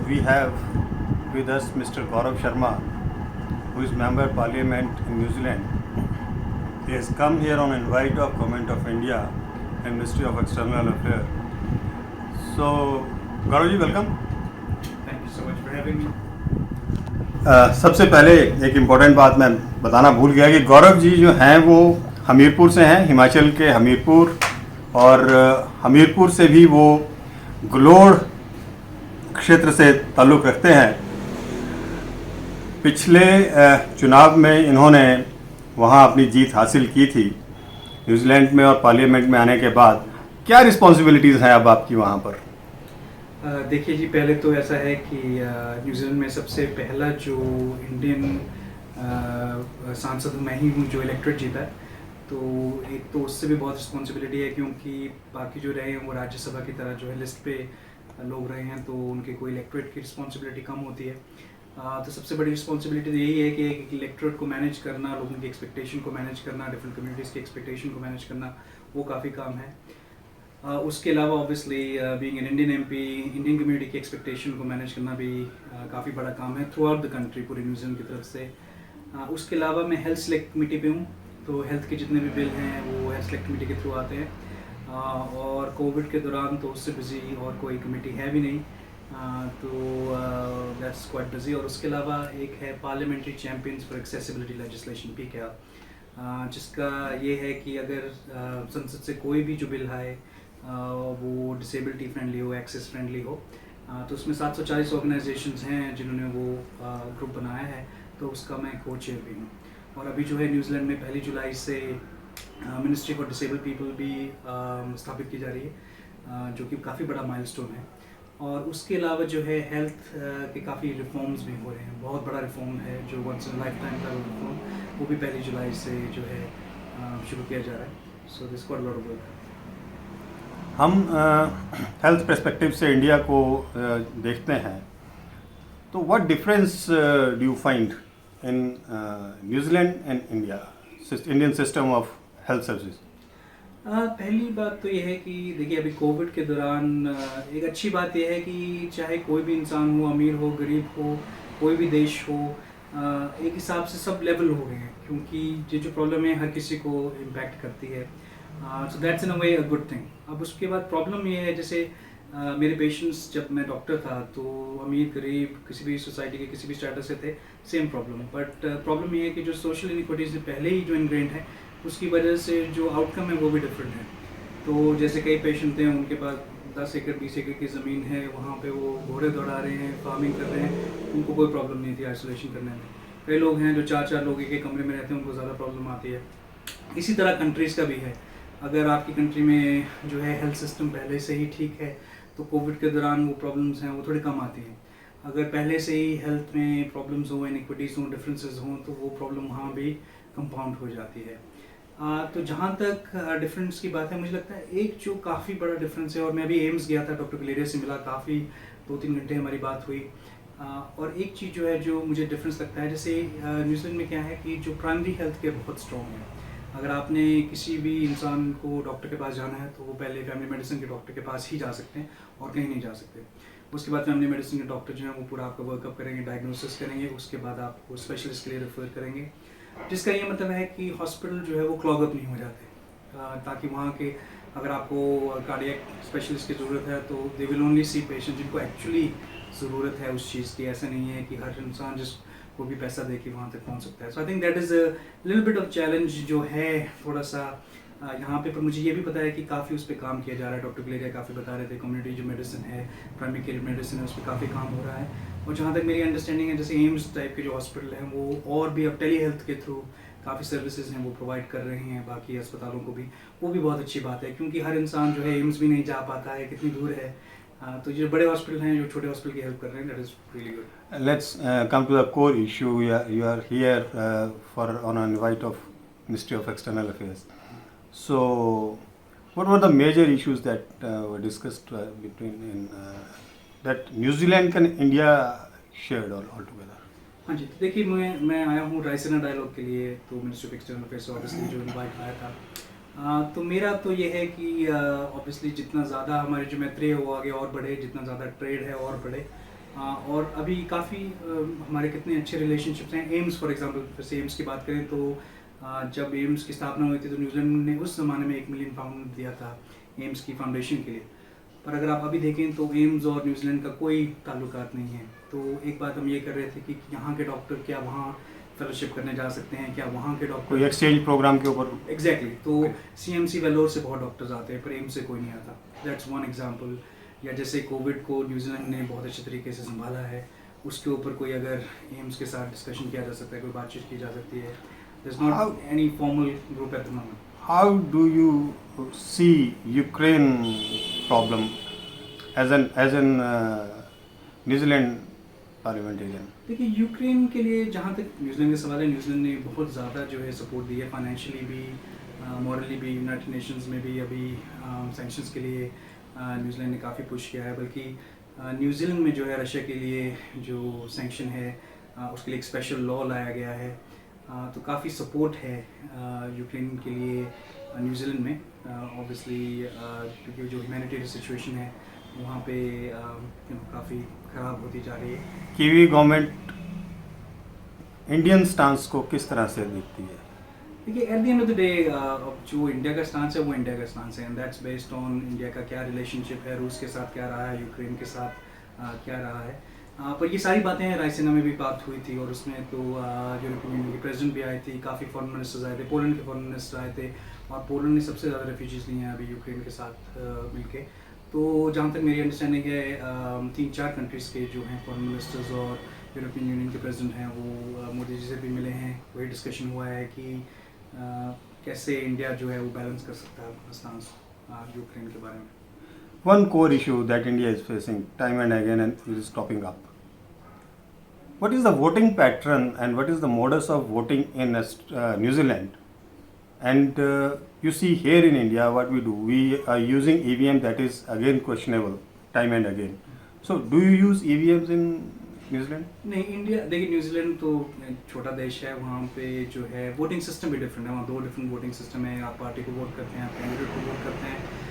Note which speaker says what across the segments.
Speaker 1: we have with us Mr. Gaurav Sharma, who is Member of Parliament in New Zealand. He has come here on invite of Government of India and Ministry of External Affairs. So, Gaurav ji, welcome.
Speaker 2: Thank you so much for having me.
Speaker 1: सबसे पहले एक important बात मैं बताना भूल गया कि गौरव जी जो हैं वो हमीरपुर से हैं, हिमाचल के हमीरपुर, और हमीरपुर से भी वो गलोड़ क्षेत्र से ताल्लुक़ रखते हैं। पिछले चुनाव में इन्होंने वहाँ अपनी जीत हासिल की थी न्यूजीलैंड में, और पार्लियामेंट में आने के बाद क्या रिस्पॉन्सिबिलिटीज़ हैं अब आपकी वहाँ पर?
Speaker 2: देखिए जी, पहले तो ऐसा है कि न्यूजीलैंड में सबसे पहला जो इंडियन सांसद मैं ही हूँ जो इलेक्ट्रेट जीता है, तो एक तो उससे भी बहुत रिस्पॉन्सिबिलिटी है, क्योंकि बाकी जो रहे हैं वो राज्यसभा की तरह जो है लिस्ट पे लोग रहे हैं, तो उनके कोई इलेक्ट्रेट की रिस्पॉन्सिबिलिटी कम होती है। तो सबसे बड़ी रिस्पॉन्सिबिलिटी तो यही है कि एक इलेक्ट्रेट को मैनेज करना, लोगों की एक्सपेक्टेशन को मैनेज करना, डिफरेंट कम्युनिटीज़ की एक्सपेक्टेशन को मैनेज करना, वो काफ़ी काम है। उसके अलावा obviously being an Indian MP, Indian community की एक्सपेक्टेशन को मैनेज करना भी काफ़ी बड़ा काम है थ्रू आउट द कंट्री, पूरी न्यूजीलैंड की तरफ से। उसके अलावा मैं हेल्थ सेलेक्ट कमेटी पे हूँ, तो हेल्थ के जितने भी बिल हैं वो हेल्थ सेलेक्ट कमेटी के थ्रू आते हैं, और कोविड के दौरान तो उससे बिजी और कोई कमेटी है भी नहीं, तो दैट्स क्वाइट बिजी। और उसके अलावा एक है parliamentary champions for accessibility legislation, PKL, जिसका ये है कि अगर संसद से कोई भी जो बिल आए वो डिसेबिलिटी फ्रेंडली हो, एक्सेस फ्रेंडली हो, तो उसमें 740 ऑर्गेनाइजेशंस हैं जिन्होंने वो ग्रुप बनाया है, तो उसका मैं को चेयर भी हूँ। और अभी जो है न्यूजीलैंड में 1 जुलाई से मिनिस्ट्री फॉर डिसेबल पीपल भी स्थापित की जा रही है, जो कि काफ़ी बड़ा माइलस्टोन है। और उसके अलावा जो है हेल्थ के काफ़ी रिफॉर्म्स भी हो रहे हैं, बहुत बड़ा रिफॉर्म है जो वंस इन लाइफ टाइम का रिफॉर्म, वो भी 1 जुलाई से जो है शुरू किया जा रहा है। So this quite a lot of work.
Speaker 1: हम हेल्थ पर्सपेक्टिव से इंडिया को देखते हैं, तो what difference do you find in New Zealand and India, Indian system of health services?
Speaker 2: पहली बात तो ये है कि देखिए, अभी कोविड के दौरान एक अच्छी बात यह है कि चाहे कोई भी इंसान हो, अमीर हो, गरीब हो, कोई भी देश हो, एक हिसाब से सब लेवल हो गए हैं, क्योंकि ये जो प्रॉब्लम है हर किसी को इम्पैक्ट करती है। So that's in a way a good thing. अब उसके बाद प्रॉब्लम ये है, जैसे मेरे पेशेंट्स, जब मैं डॉक्टर था तो अमीर गरीब किसी भी सोसाइटी के किसी भी स्टेटस से थे, सेम प्रॉब्लम। बट प्रॉब्लम ये है कि जो सोशल इनइक्वालिटीज पहले ही जो इनग्रेंड है, उसकी वजह से जो आउटकम है वो भी डिफरेंट है। तो जैसे कई पेशेंट हैं, उनके पास 10 एकड़ 20 एकड़ की ज़मीन है, वहाँ पे वो घोड़े दौड़ा रहे हैं, फार्मिंग कर रहे हैं, उनको कोई प्रॉब्लम नहीं थी आइसोलेशन करने में। कई लोग हैं जो 4-4 लोग एक कमरे में रहते हैं, उनको ज़्यादा प्रॉब्लम आती है। इसी तरह कंट्रीज़ का भी है। अगर आपकी कंट्री में जो है हेल्थ सिस्टम पहले से ही ठीक है, तो कोविड के दौरान वो प्रॉब्लम्स हैं वो थोड़ी कम आती हैं। अगर पहले से ही हेल्थ में प्रॉब्लम्स हों, इनइक्विटीज़ हों, डिफरेंसेस हों, तो वो प्रॉब्लम वहाँ भी कंपाउंड हो जाती है। तो जहाँ तक डिफरेंस की बात है, मुझे लगता है एक जो काफ़ी बड़ा डिफरेंस है, और मैं अभी एम्स गया था, डॉक्टर गलेरिया से मिला, काफ़ी 2-3 घंटे हमारी बात हुई। और एक चीज़ जो है जो मुझे डिफरेंस लगता है, जैसे न्यूजीलैंड में क्या है कि जो प्राइमरी हेल्थ केयर बहुत स्ट्रॉन्ग है। अगर आपने किसी भी इंसान को डॉक्टर के पास जाना है, तो वो पहले फैमिली मेडिसिन के डॉक्टर के पास ही जा सकते हैं और कहीं नहीं जा सकते। उसके बाद फैमिली मेडिसिन के डॉक्टर जो हैं वो पूरा आपका वर्कअप करेंगे, डायग्नोसिस करेंगे, उसके बाद आपको स्पेशलिस्ट के लिए रेफर करेंगे, जिसका ये मतलब है कि हॉस्पिटल जो है वो क्लॉग अप नहीं हो जाते, ताकि वहाँ के अगर आपको कार्डियक स्पेशलिस्ट की ज़रूरत है, तो they will only see patient जिनको एक्चुअली ज़रूरत है उस चीज़ की। ऐसा नहीं है कि हर इंसान जिसको भी पैसा दे के वहाँ तक पहुँच सकता है। So I think that is a little bit of challenge जो है थोड़ा सा यहाँ पे। पर मुझे ये भी पता है कि काफ़ी उस पर काम किया जा रहा है। डॉक्टर गलेरिया काफ़ी बता रहे थे, कम्युनिटी जो मेडिसिन है, प्राइमरी केयर मेडिसिन है, उस पर काफ़ी काम हो रहा है। और जहाँ तक मेरी अंडरस्टैंडिंग है, जैसे एम्स टाइप के जो हॉस्पिटल हैं वो और भी अब टेली हेल्थ के थ्रू काफ़ी सर्विसेज हैं वो प्रोवाइड कर रहे हैं बाकी अस्पतालों को भी। वो भी बहुत अच्छी बात है, क्योंकि हर इंसान जो है एम्स भी नहीं जा पाता है, कितनी दूर है। तो जो बड़े हॉस्पिटल हैं जो छोटे हॉस्पिटल की हेल्प कर रहे हैं, that is really good.
Speaker 1: Let's come to the core issue. You are here for on an invite of Ministry of External Affairs. So, what were the major issues that were discussed that New Zealand and India shared altogether?
Speaker 2: हाँ जी, तो देखिए, मैं आया हूँ Raisina dialogue के लिए, तो ministry of external affairs obviously जो इनवाइट आया था। तो मेरा तो ये है कि ऑब्वियसली जितना ज़्यादा हमारी जो मैत्री है वो आगे और बढ़े, जितना ज़्यादा ट्रेड है और बढ़े, और अभी काफ़ी हमारे कितने अच्छे रिलेशनशिप्स हैं। एम्स फॉर एग्जांपल, जैसे एम्स की बात करें तो जब एम्स की स्थापना हुई थी तो न्यूजीलैंड ने उस ज़माने में 1 मिलियन पाउंड दिया था एम्स की फाउंडेशन के लिए। पर अगर आप अभी देखें तो एम्स और न्यूजीलैंड का कोई ताल्लुकात नहीं है। तो एक बात हम ये कर रहे थे कि यहाँ के डॉक्टर क्या वहाँ फेलोशिप करने जा सकते हैं, क्या वहाँ के
Speaker 1: कोई
Speaker 2: डॉक्टर
Speaker 1: एक्सचेंज प्रोग्राम के ऊपर।
Speaker 2: एग्जैक्टली तो CMC वेलोर से बहुत डॉक्टर्स आते हैं पर एम्स से कोई नहीं आता। That's one example. या जैसे कोविड को न्यूजीलैंड ने बहुत अच्छे तरीके से संभाला है, उसके ऊपर कोई अगर एम्स के साथ डिस्कशन किया जा सकता है, कोई बातचीत की जा सकती है। There is not any formal group at the moment.
Speaker 1: How do you see Ukraine problem as an New Zealand parliamentarian?
Speaker 2: देखिए यूक्रेन के लिए जहाँ तक न्यूजीलैंड का सवाल है, न्यूजीलैंड ने बहुत ज़्यादा जो है सपोर्ट दी है, फाइनेंशियली भी, मॉरली भी। यूनाइटेड नेशंस में भी अभी सैंक्शंस के लिए न्यूजीलैंड ने काफ़ी पुश किया है। बल्कि न्यूजीलैंड में जो है रशिया के लिए जो सैंक्शन है उसके लिए एक स्पेशल लॉ लाया गया है। तो काफ़ी सपोर्ट है यूक्रेन के लिए न्यूजीलैंड में। ऑब्वियसली क्योंकि जो ह्यूमैनिटेरियन सिचुएशन है वहाँ पे काफ़ी ख़राब होती जा रही है।
Speaker 1: कीवी गवर्नमेंट इंडियन स्टांस को किस तरह से देखती है?
Speaker 2: देखिए at the end of the day जो इंडिया का स्टांस है वो इंडिया का स्टांस है, and that's based on India का क्या रिलेशनशिप है, रूस के साथ क्या रहा है, यूक्रेन के साथ क्या रहा है। पर ये सारी बातें रायसीना में भी बात हुई थी, और उसमें तो यूरोपियन यूनियन की प्रेसिडेंट भी आई थी, काफ़ी फॉरेन मिनिस्टर्स आए थे, पोलैंड के फॉरेन मिनिस्टर आए थे, और पोलैंड ने सबसे ज़्यादा रेफ्यूजीज़ लिए हैं अभी यूक्रेन के साथ मिलके। तो जहाँ तक मेरी अंडरस्टैंडिंग है 3-4 कंट्रीज़ के जो हैं फॉरेन मिनिस्टर्स और यूरोपियन यूनियन के प्रेसिडेंट हैं वो मोदी जी से भी मिले हैं। वही डिस्कशन हुआ है कि कैसे इंडिया जो है वो बैलेंस कर सकता है अपना स्टांस यूक्रेन के बारे में।
Speaker 1: One core issue that India is facing time and again and is cropping up. What is the voting pattern and what is the modus of voting in New Zealand? And you see here in India what we do, we are using EVM that is again questionable time and again. So do you use EVMs in New Zealand?
Speaker 2: नहीं, India देखिए New Zealand तो छोटा देश है, वहाँ पे जो है वोटिंग सिस्टम भी डिफरेंट है। वहाँ 2 डिफरेंट वोटिंग सिस्टम है, आप पार्टी को वोट करते हैं, आप कैंडिडेट को वोट करते हैं।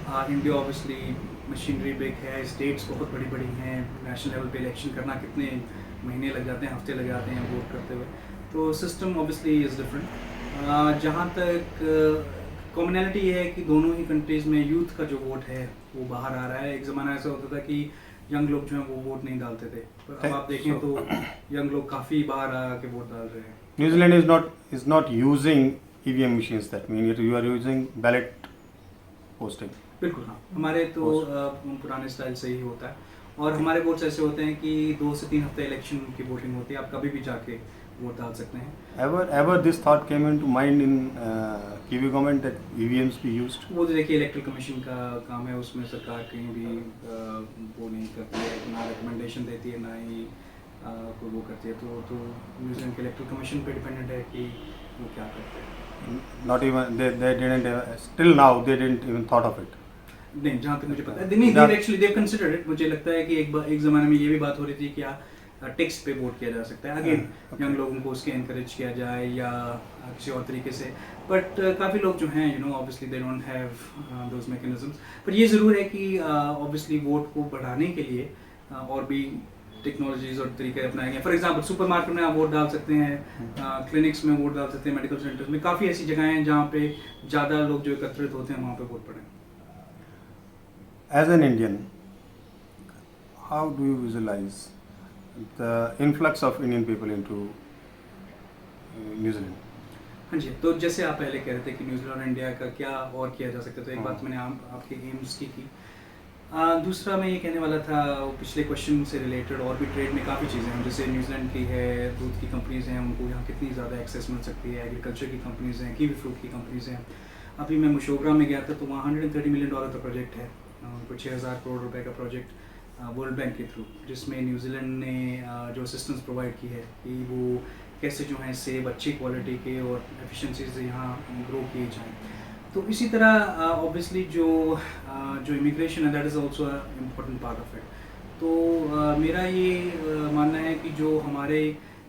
Speaker 2: इंडिया ऑब्वियसली मशीनरी बिग है, स्टेट्स बहुत बड़ी बड़ी हैं, नेशनल लेवल पे इलेक्शन करना कितने महीने लग जाते हैं, हफ्ते लग जाते हैं वोट करते हुए। तो सिस्टम ऑब्वियसली इज़ डिफरेंट। जहाँ तक कॉमनैलिटी ये है कि दोनों ही कंट्रीज़ में यूथ का जो वोट है वो बाहर आ रहा है। एक ज़माना ऐसा होता था कि यंग लोग जो हैं वो वोट नहीं डालते थे, पर अब आप देखें तो यंग लोग काफ़ी बाहर आके वोट डाल रहे हैं।
Speaker 1: New Zealand is not using EVM machines. That means you are using ballot posting.
Speaker 2: बिल्कुल हाँ, हमारे तो पुराने स्टाइल से ही होता है, और हमारे वोट्स ऐसे होते हैं कि 2 से 3 हफ्ते इलेक्शन की वोटिंग होती है, आप कभी भी जाके वोट डाल सकते हैं।
Speaker 1: Ever this thought came into mind in Kiwi government that EVMs be used?
Speaker 2: वो तो देखिए इलेक्ट्रल कमीशन का काम है, उसमें सरकार कहीं भी वो नहीं करती है, ना रिकमेंडेशन देती है, ना ही कोई वो करती है। तो न्यूजीलैंड के इलेक्ट्रल कमीशन पे डिपेंडेंट है कि वो क्या करते हैं।
Speaker 1: Not even they didn't still now they didn't even thought of it.
Speaker 2: नहीं, जहाँ तक मुझे पता है नहीं, they actually they've considered it। मुझे लगता है कि एक ज़माने में ये भी बात हो रही थी कि टेक्स्ट पे वोट किया जा सकता है, अगेन यंग लोगों को उसके इनकरेज किया जाए या किसी और तरीके से। बट काफ़ी लोग जो हैं obviously they don't have those mechanisms. पर ये ज़रूर है कि ऑब्वियसली वोट को बढ़ाने के लिए और भी टेक्नोलॉजीज और तरीके अपनाए गए। फॉर एग्जांपल सुपरमार्केट में आप वोट डाल सकते हैं, क्लिनिक्स में वोट डाल सकते हैं, मेडिकल सेंटर्स में, काफ़ी ऐसी जगहें हैं जहाँ पे ज़्यादा लोग जो एकत्रित होते हैं वहाँ पे वोट पड़े।
Speaker 1: As an Indian, how do you visualize the influx of Indian people into New Zealand?
Speaker 2: हाँ जी, तो जैसे आप पहले कह रहे थे कि न्यूजीलैंड और इंडिया का क्या और किया जा सकता है, तो एक बात मैंने आपके एम्स की दूसरा मैं ये कहने वाला था पिछले क्वेश्चन से रिलेटेड, और भी ट्रेड में काफ़ी चीज़ें हैं, जैसे न्यूजीलैंड की है, दूध की कंपनीज़ हैं, उनको यहाँ कितनी ज़्यादा एक्सेस मिल सकती है, एग्रीकल्चर की कंपनीज़ हैं, कीवी फ्रूट की कंपनीज़ हैं। अभी मैं मुशोबरा में गया था तो वहाँ $130 मिलियन का प्रोजेक्ट है, उनको 6,000 करोड़ रुपए का प्रोजेक्ट वर्ल्ड बैंक के थ्रू, जिसमें न्यूजीलैंड ने जो असिस्टेंस प्रोवाइड की है कि वो कैसे जो है सेब अच्छी क्वालिटी के और एफिशिएंसीज यहाँ ग्रो किए जाएँ। तो इसी तरह ऑब्वियसली जो इमिग्रेशन है that is also a important part of it. तो मेरा ये मानना है कि जो हमारे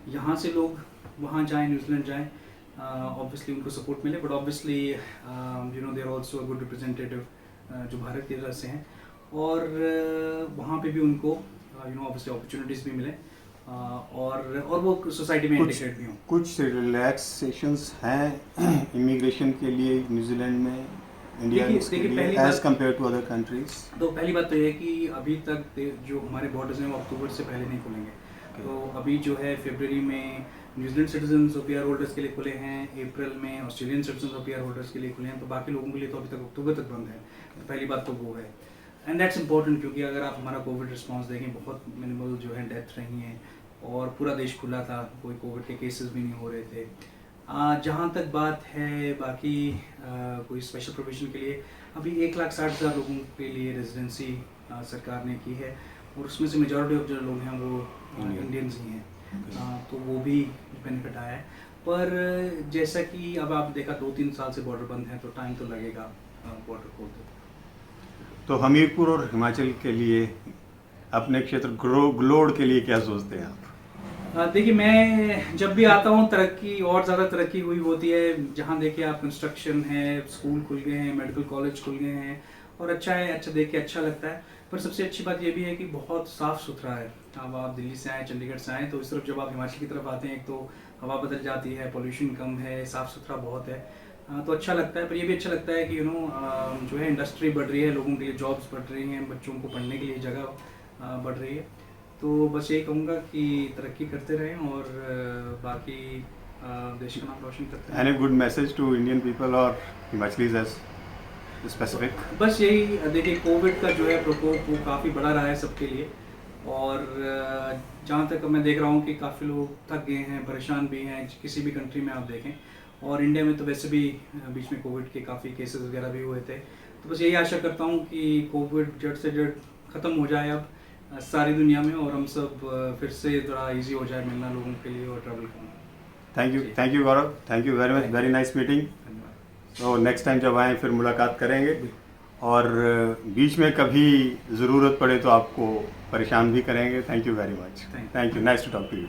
Speaker 2: यहाँ से लोग वहाँ जाएँ, न्यूजीलैंड जाएँ, ऑब्वियसली उनको सपोर्ट मिले, but obviously they are also a good representative जो भारत की तरफ से हैं, और वहाँ पे भी उनको ऑब्वियसली अपॉर्चुनिटीज़ भी मिले और वो सोसाइटी में इंटीग्रेट भी हों।
Speaker 1: कुछ रिलैक्सेशंस हैं इमिग्रेशन के लिए न्यूजीलैंड में इंडियंस के
Speaker 2: देखिए,
Speaker 1: लिए
Speaker 2: पहली
Speaker 1: एज
Speaker 2: बात-
Speaker 1: कंपेयर टू अदर कंट्रीज?
Speaker 2: तो पहली बात तो ये है कि अभी तक जो हमारे बॉर्डर्स हैं वो अक्टूबर से पहले नहीं खुलेंगे। तो अभी जो है फरवरी में न्यूजीलैंड सिटीजन्स और पीआर होल्डर्स के लिए खुले हैं, अप्रैल में ऑस्ट्रेलियन सिटीजन्स और पीआर होल्डर्स के लिए खुले हैं, तो बाकी लोगों के लिए तो अभी तक अक्टूबर तक बंद है। तो पहली बात तो वो है, एंड दैट्स इंपॉर्टेंट, क्योंकि अगर आप हमारा कोविड रिस्पॉन्स देखें, बहुत मिनिमल जो है डेथ रही हैं और पूरा देश खुला था, कोई कोविड के केसेस भी नहीं हो रहे थे। जहाँ तक बात है बाकी कोई स्पेशल प्रोविजन के लिए, अभी 1,60,000 लोगों के लिए रेजिडेंसी सरकार ने की है और उसमें से मेजॉरिटी ऑफ जो लोग हैं वो इंडियंस ही हैं। तो वो भी बेनिफिट आया है, पर जैसा कि अब आप देखा 2-3 साल से बॉर्डर बंद है, तो टाइम तो लगेगा बॉर्डर खोलते।
Speaker 1: तो हमीरपुर और हिमाचल के लिए, अपने क्षेत्र ग्लोड के लिए क्या सोचते हैं आप?
Speaker 2: देखिए, मैं जब भी आता हूँ तरक्की और ज़्यादा तरक्की हुई होती है। जहाँ देखिए आप, कंस्ट्रक्शन है, स्कूल खुल गए हैं, मेडिकल कॉलेज खुल गए हैं और अच्छा है, अच्छा देख के अच्छा लगता है। पर सबसे अच्छी बात ये भी है कि बहुत साफ़ सुथरा है। अब आप दिल्ली से आए, चंडीगढ़ से आए, तो इस तरफ जब आप हिमाचल की तरफ आते हैं, एक तो हवा बदल जाती है, पोल्यूशन कम है, साफ़ सुथरा बहुत है, तो अच्छा लगता है। पर ये भी अच्छा लगता है कि जो है इंडस्ट्री बढ़ रही है, लोगों के लिए जॉब्स बढ़ रही हैं, बच्चों को पढ़ने के लिए जगह बढ़ रही है। तो बस यही कहूँगा कि तरक्की करते रहें और बाकी देश का नाम रोशन करते रहें।
Speaker 1: Any good message to Indian people और हिमाचलीज एज स्पेसिफिक?
Speaker 2: बस यही, देखिए कोविड का जो है प्रकोप वो काफ़ी बड़ा रहा है सबके लिए और जहाँ तक मैं देख रहा हूँ कि काफ़ी लोग थक गए हैं, परेशान भी हैं, किसी भी कंट्री में आप देखें, और इंडिया में तो वैसे भी बीच में कोविड के काफ़ी केसेस वगैरह भी हुए थे। तो बस यही आशा करता हूँ कि कोविड जड़ से जड़ ख़त्म हो जाए अब सारी दुनिया में, और हम सब फिर से थोड़ा इजी हो जाए मिलना लोगों के लिए और ट्रैवल करना।
Speaker 1: Thank you Gaurav, thank you very much, very nice meeting.
Speaker 2: धन्यवाद।
Speaker 1: तो नेक्स्ट टाइम जब आएँ फिर मुलाकात करेंगे, और बीच में कभी ज़रूरत पड़े तो आपको परेशान भी करेंगे। Thank you very much, thank you, nice to talk to you.